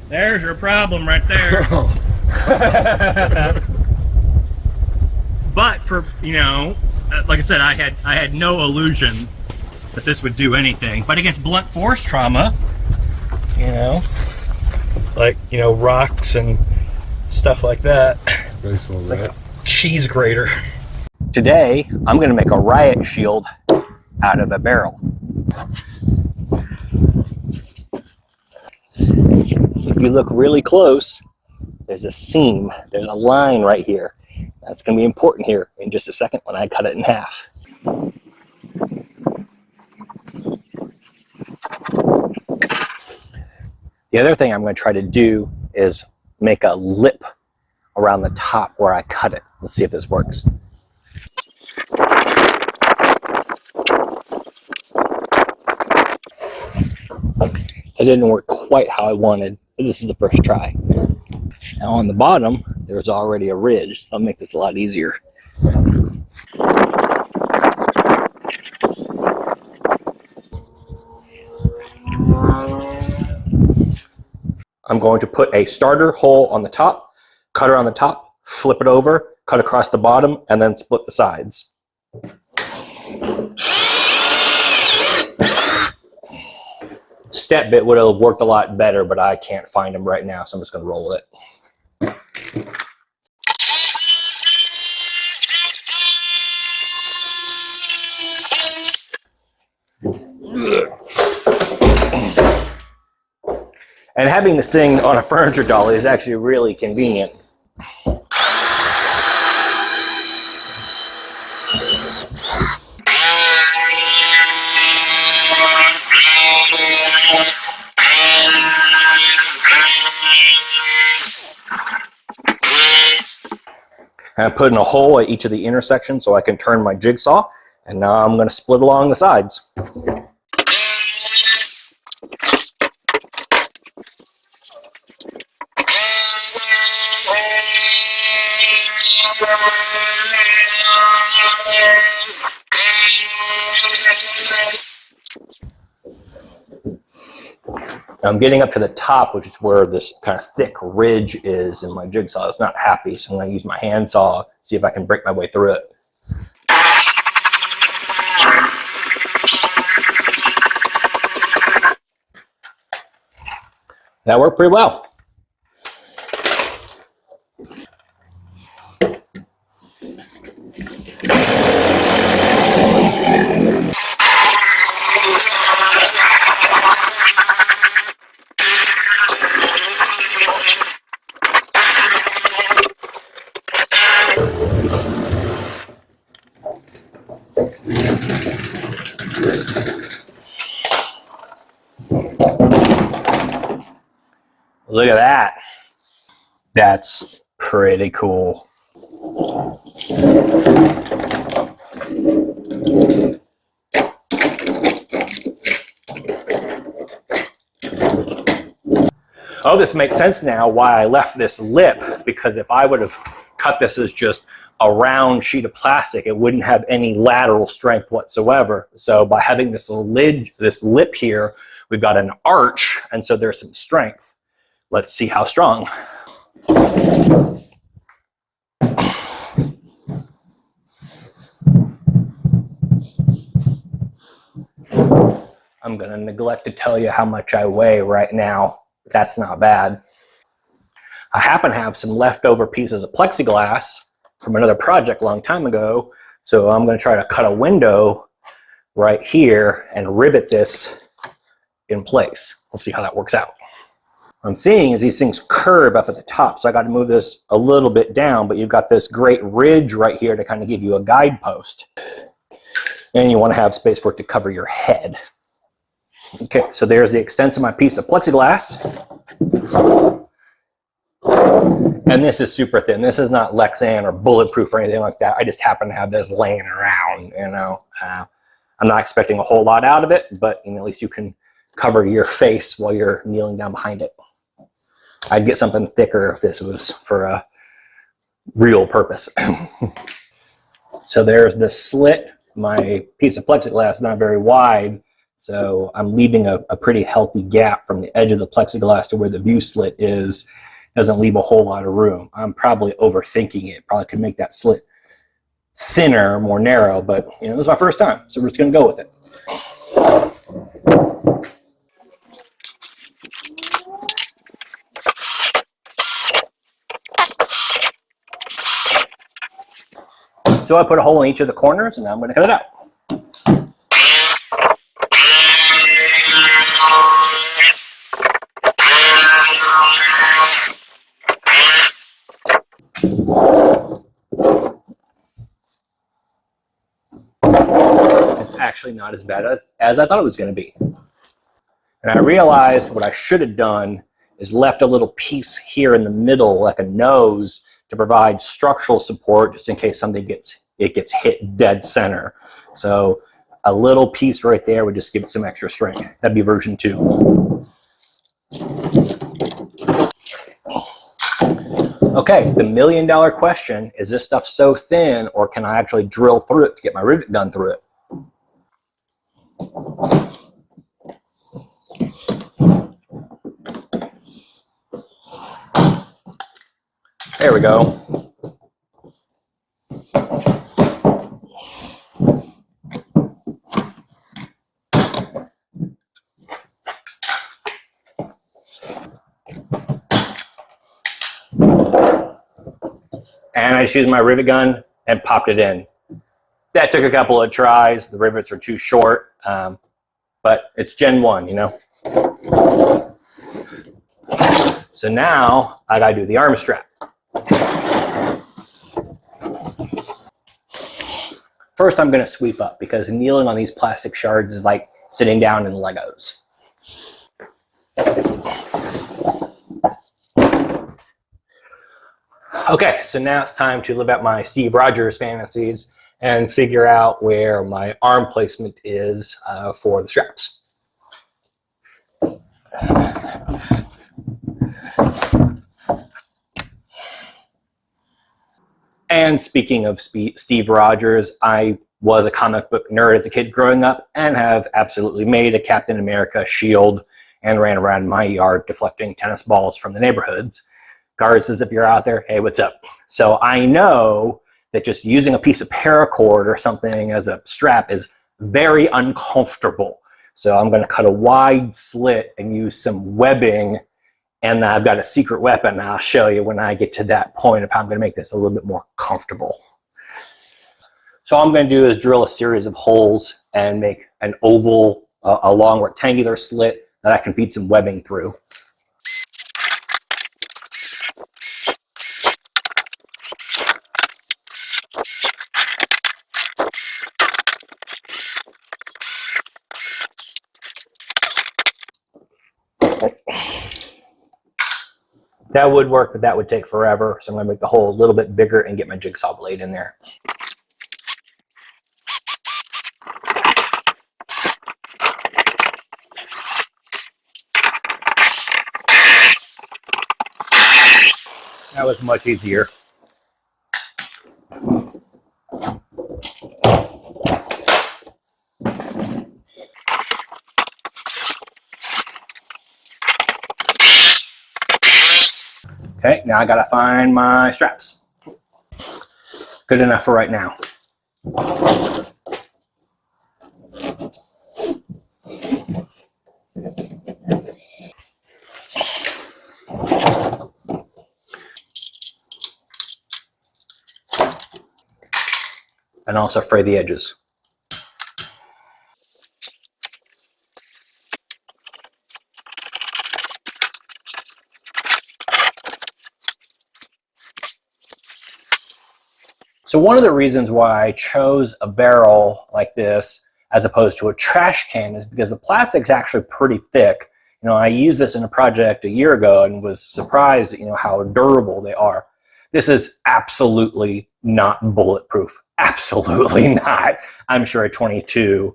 There's your problem right there. But for, you know, like I said, I had no illusion that this would do anything. But against blunt force trauma, you know, like, you know, rocks and stuff like that. Like a cheese grater. Today, I'm going to make a riot shield out of a barrel. If you look really close, there's a seam, there's a line right here. That's going to be important here in just a second when I cut it in half. The other thing I'm going to try to do is make a lip around the top where I cut it. Let's see if this works. It didn't work quite how I wanted, but this is the first try. Now on the bottom, there's already a ridge, so I'll make this a lot easier. I'm going to put a starter hole on the top, cut around the top, flip it over, cut across the bottom, and then split the sides. Step bit would have worked a lot better, but I can't find them right now, so I'm just going to roll it. And having this thing on a furniture dolly is actually really convenient. And I'm putting a hole at each of the intersections so I can turn my jigsaw. And now I'm going to split along the sides. I'm getting up to the top, which is where this kind of thick ridge is, and my jigsaw is not happy, so I'm going to use my handsaw, see if I can break my way through it. That worked pretty well. Look at that. That's pretty cool. Oh, this makes sense now why I left this lip, because if I would have cut this as just a round sheet of plastic, it wouldn't have any lateral strength whatsoever. So by having this lip here, we've got an arch, and so there's some strength. Let's see how strong. I'm gonna neglect to tell you how much I weigh right now. That's not bad. I happen to have some leftover pieces of plexiglass from another project a long time ago, so I'm gonna try to cut a window right here and rivet this in place. We'll see how that works out. What I'm seeing is these things curve up at the top, so I got to move this a little bit down, but you've got this great ridge right here to kind of give you a guidepost. And you want to have space for it to cover your head. Okay, so there's the extent of my piece of plexiglass. And this is super thin. This is not Lexan or bulletproof or anything like that. I just happen to have this laying around, you know. I'm not expecting a whole lot out of it, but you know, at least you can cover your face while you're kneeling down behind it. I'd get something thicker if this was for a real purpose. So there's the slit. My piece of plexiglass is not very wide, So I'm leaving a pretty healthy gap from the edge of the plexiglass to where the view slit is. Doesn't leave a whole lot of room. I'm probably overthinking it. Probably could make that slit thinner, more narrow, but you know, this is my first time, so we're just gonna go with it. So I put a hole in each of the corners, and now I'm gonna cut it out. It's actually not as bad as I thought it was gonna be. And I realized what I should have done is left a little piece here in the middle, like a nose, to provide structural support just in case something gets hit dead center. So a little piece right there would just give it some extra strength. That'd be version 2. Okay, the $1,000,000 question, is this stuff so thin or can I actually drill through it to get my rivet gun through it? There we go. And I just used my rivet gun and popped it in. That took a couple of tries. The rivets are too short, but it's Gen 1, you know? So now I gotta do the arm strap. First, I'm gonna sweep up because kneeling on these plastic shards is like sitting down in Legos. Okay, so now it's time to live out my Steve Rogers fantasies and figure out where my arm placement is for the straps. And speaking of Steve Rogers, I was a comic book nerd as a kid growing up and have absolutely made a Captain America shield and ran around my yard deflecting tennis balls from the neighborhoods. Guard says, if you're out there, hey, what's up? So I know that just using a piece of paracord or something as a strap is very uncomfortable. So I'm going to cut a wide slit and use some webbing, and I've got a secret weapon I'll show you when I get to that point of how I'm going to make this a little bit more comfortable. So all I'm going to do is drill a series of holes and make an oval, a long rectangular slit that I can feed some webbing through. That would work, but that would take forever. So I'm going to make the hole a little bit bigger and get my jigsaw blade in there. That was much easier. Okay, now I gotta find my straps. Good enough for right now. And also fray the edges. So one of the reasons why I chose a barrel like this as opposed to a trash can is because the plastic's actually pretty thick. You know, I used this in a project a year ago and was surprised at, you know, how durable they are. This is absolutely not bulletproof. Absolutely not. I'm sure a 22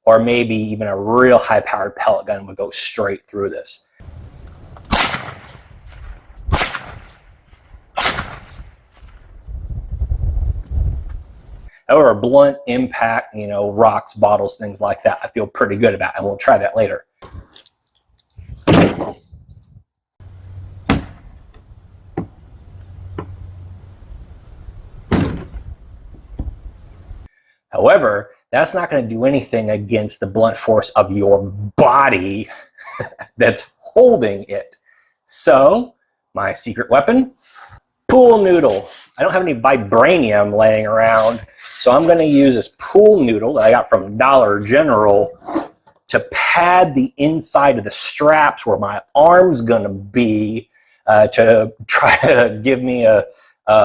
or maybe even a real high-powered pellet gun would go straight through this. or blunt impact, you know, rocks, bottles, things like that, I feel pretty good about, and we'll try that later. However, that's not going to do anything against the blunt force of your body that's holding it. So, my secret weapon, pool noodle. I don't have any vibranium laying around, so I'm going to use this pool noodle that I got from Dollar General to pad the inside of the straps where my arm's going to be, to try to give me a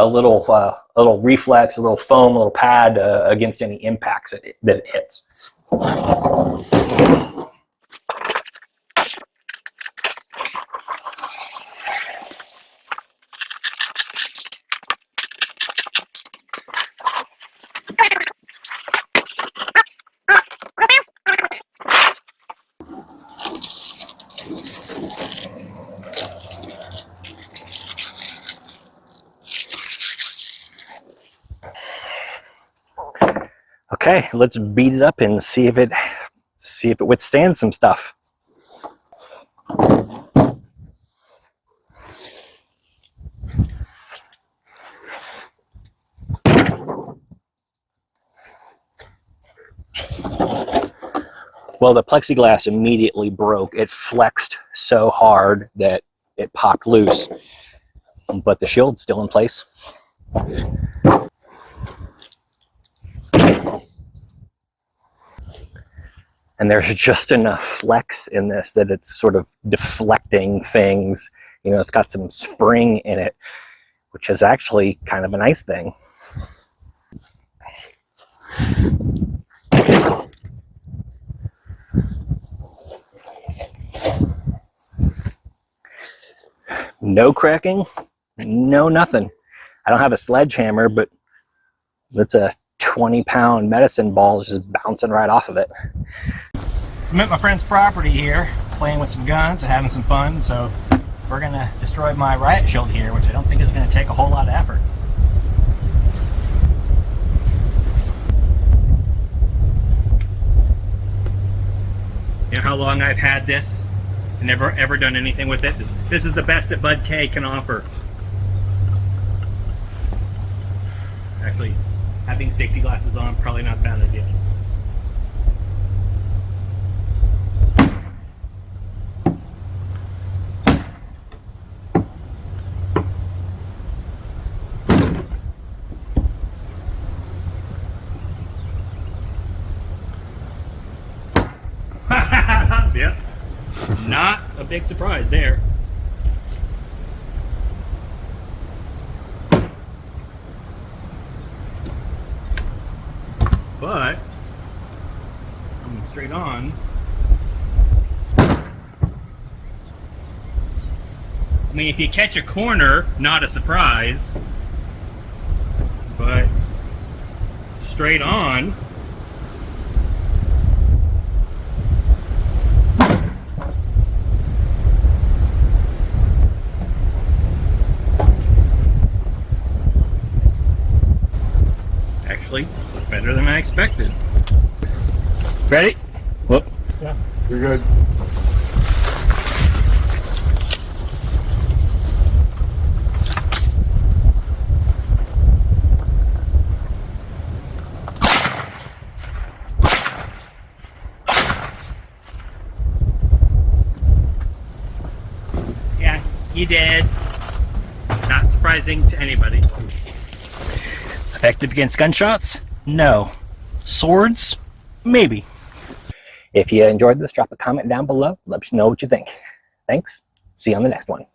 little reflex, a little foam, a little pad against any impacts that it hits. Okay, let's beat it up and see if it withstands some stuff. Well, the plexiglass immediately broke. It flexed so hard that it popped loose, but the shield's still in place. And there's just enough flex in this that it's sort of deflecting things. You know, it's got some spring in it, which is actually kind of a nice thing. No cracking, no nothing. I don't have a sledgehammer, but it's a 20-pound medicine ball just bouncing right off of it. I'm at my friend's property here, playing with some guns and having some fun, so we're gonna destroy my riot shield here, which I don't think is gonna take a whole lot of effort. You know how long I've had this and never ever done anything with it? This is the best that Bud K can offer. Actually, having safety glasses on, probably not a bad idea. Yep. Not a big surprise there. But coming straight on, I mean, if you catch a corner, not a surprise, but straight on, actually better than I expected. Ready? Whoop. Yeah, you're good. Yeah, you did. Not surprising to anybody. Effective against gunshots? No. Swords? Maybe. If you enjoyed this, drop a comment down below. Let me know what you think. Thanks. See you on the next one.